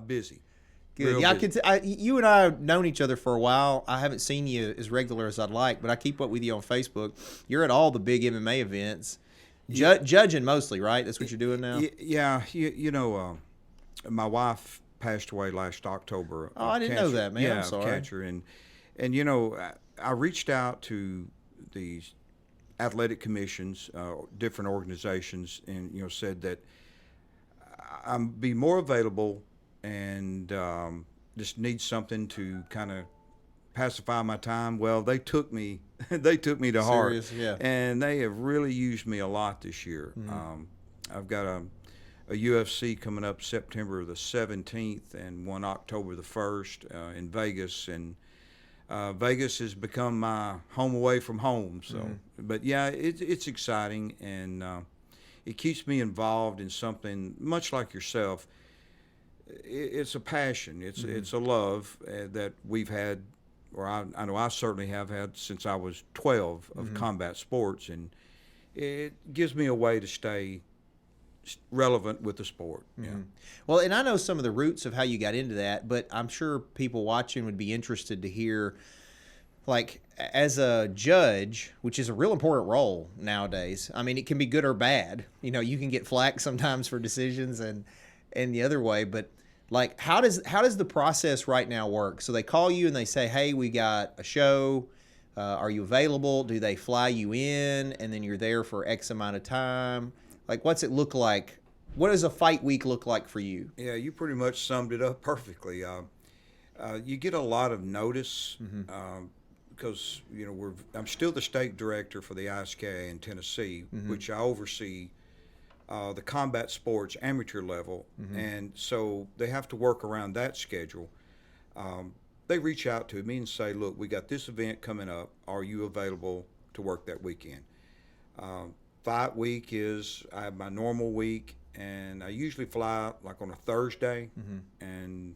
Busy. Good. Real Yeah, busy. you and I have known each other for a while. I haven't seen you as regular as I'd like, but I keep up with you on Facebook. You're at all the big MMA events, Yeah, judging mostly, right? That's what you're doing now. yeah. My wife passed away last October Oh, I of didn't know cancer. that, man. I'm Yeah, of sorry. cancer, and I reached out to these athletic commissions, different organizations, and said that I'm be more available and just need something to kind of pacify my time. Well, they took me, they took me to heart, Serious, yeah. and they have really used me a lot this year. I've got a UFC coming up September the 17th and one October the 1st in Vegas, and Vegas has become my home away from home. So, but yeah, it's exciting, and it keeps me involved in something much like yourself. It's a passion. It's a love that we've had, or I know I certainly have had since I was 12 of combat sports, and it gives me a way to stay relevant with the sport. Yeah. Well, and I know some of the roots of how you got into that, but I'm sure people watching would be interested to hear, like, as a judge, which is a real important role nowadays. I mean, it can be good or bad. You can get flack sometimes for decisions and the other way, but like, how does the process right now work? So they call you and they say, "Hey, we got a show. Are you available?" Do they fly you in and then you're there for X amount of time? Like, what's it look like? What does a fight week look like for you? Yeah, you pretty much summed it up perfectly. You get a lot of notice because I'm still the state director for the ISKA in Tennessee, which I oversee the combat sports amateur level, and so they have to work around that schedule. They reach out to me and say, "Look, we got this event coming up. Are you available to work that weekend?" Fight week is I have my normal week, and I usually fly out like on a Thursday and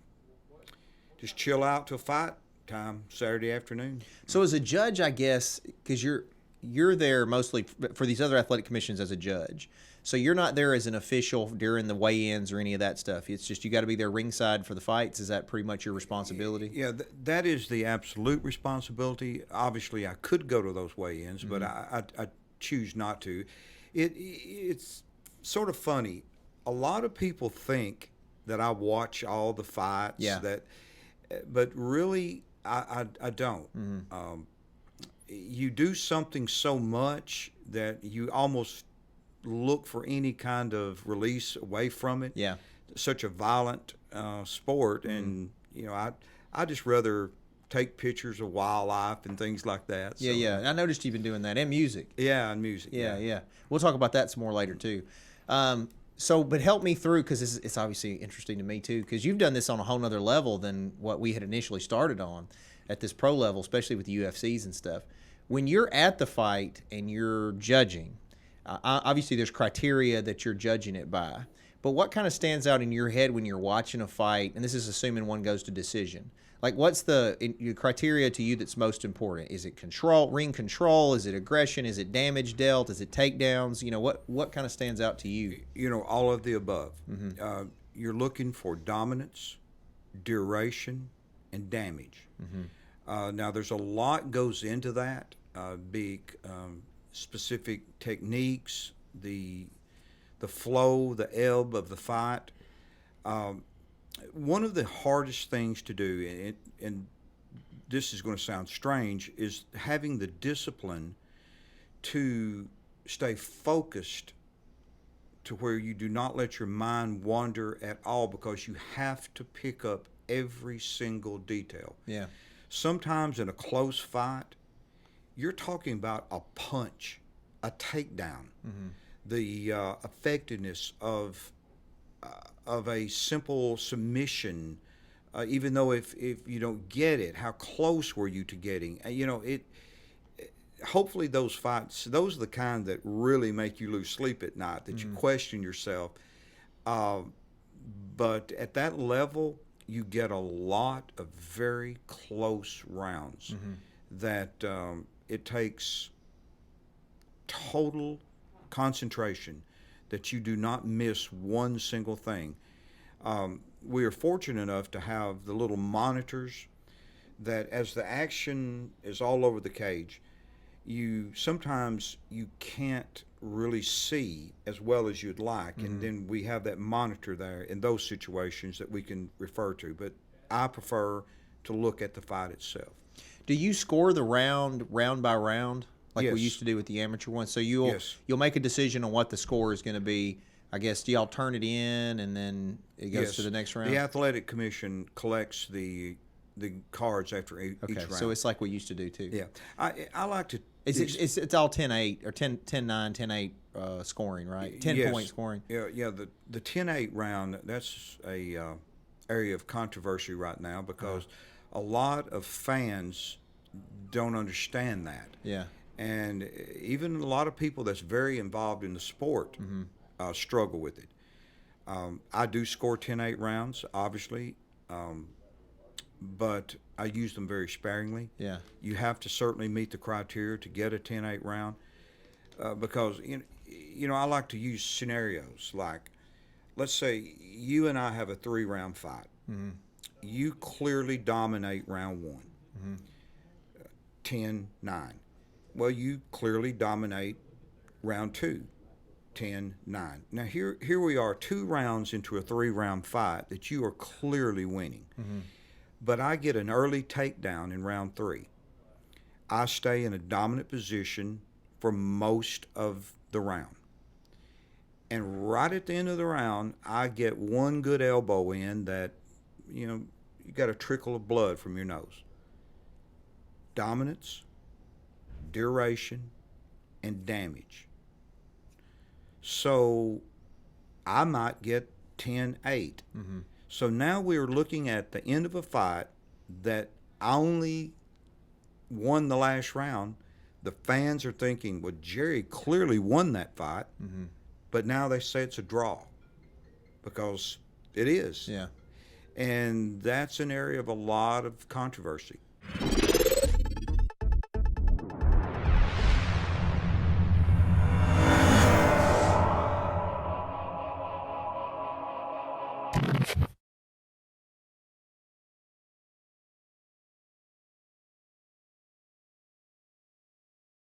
just chill out till fight time Saturday afternoon. So as a judge, I guess, because you're there mostly for these other athletic commissions as a judge. So you're not there as an official during the weigh-ins or any of that stuff. It's just you got to be there ringside for the fights. Is that pretty much your responsibility? Yeah, that is the absolute responsibility. Obviously, I could go to those weigh-ins, but I choose not to. It's sort of funny. A lot of people think that I watch all the fights. Yeah. But really, I don't. You do something so much that you almost look for any kind of release away from it. Yeah. Such a violent sport, and I just rather take pictures of wildlife and things like that. Yeah, So, yeah. I noticed you've been doing that, and music. yeah, and music. Yeah, yeah. We'll talk about that some more later too. But help me through, because it's obviously interesting to me too, because you've done this on a whole nother level than what we had initially started on at this pro level, especially with the UFCs and stuff. When you're at the fight and you're judging, obviously there's criteria that you're judging it by. But what kind of stands out in your head when you're watching a fight, and this is assuming one goes to decision? Like, what's your criteria to you that's most important? Is it ring control? Is it aggression? Is it damage dealt? Is it takedowns? What kind of stands out to you? All of the above. You're looking for dominance, duration, and damage. Now, there's a lot goes into that. Specific techniques, the flow, the ebb of the fight. One of the hardest things to do, and this is going to sound strange, is having the discipline to stay focused to where you do not let your mind wander at all, because you have to pick up every single detail. Yeah. Sometimes in a close fight, you're talking about a punch, a takedown, the effectiveness of a simple submission, even though if you don't get it, how close were you to getting? Hopefully those fights, those are the kind that really make you lose sleep at night, that you question yourself. But at that level, you get a lot of very close rounds that it takes total concentration, that you do not miss one single thing. We are fortunate enough to have the little monitors that, as the action is all over the cage, sometimes you can't really see as well as you'd like, and then we have that monitor there in those situations that we can refer to. But I prefer to look at the fight itself. Do you score the round by round like we Yes. used to do with the amateur ones? So you'll Yes. you'll make a decision on what the score is going to be. I guess, do y'all turn it in and then it goes Yes. to the next round? The athletic commission collects the cards after each Okay, round. so it's like we used to do too. Yeah, I like to. It's all 10-8 or 10-9, 10-8 scoring, right? 10-point Yes. scoring. Yeah. The 10-8 round, that's a area of controversy right now because a lot of fans don't understand that, Yeah. and even a lot of people that's very involved in the sport struggle with it. I do score 10-8 rounds, obviously, but I use them very sparingly. Yeah. You have to certainly meet the criteria to get a 10-8 round because I like to use scenarios like, let's say you and I have a 3-round fight. You clearly dominate round 1, 10-9. Well, you clearly dominate round 2, 10-9. Now here we are 2 rounds into a 3-round fight that you are clearly winning. But I get an early takedown in round 3. I stay in a dominant position for most of the round. And right at the end of the round, I get one good elbow in that, you got a trickle of blood from your nose. Dominance, duration, and damage. So I might get 10-8. So now we're looking at the end of a fight that I only won the last round. The fans are thinking, well, Jerry clearly won that fight, but now they say it's a draw because it is. Yeah. And that's an area of a lot of controversy.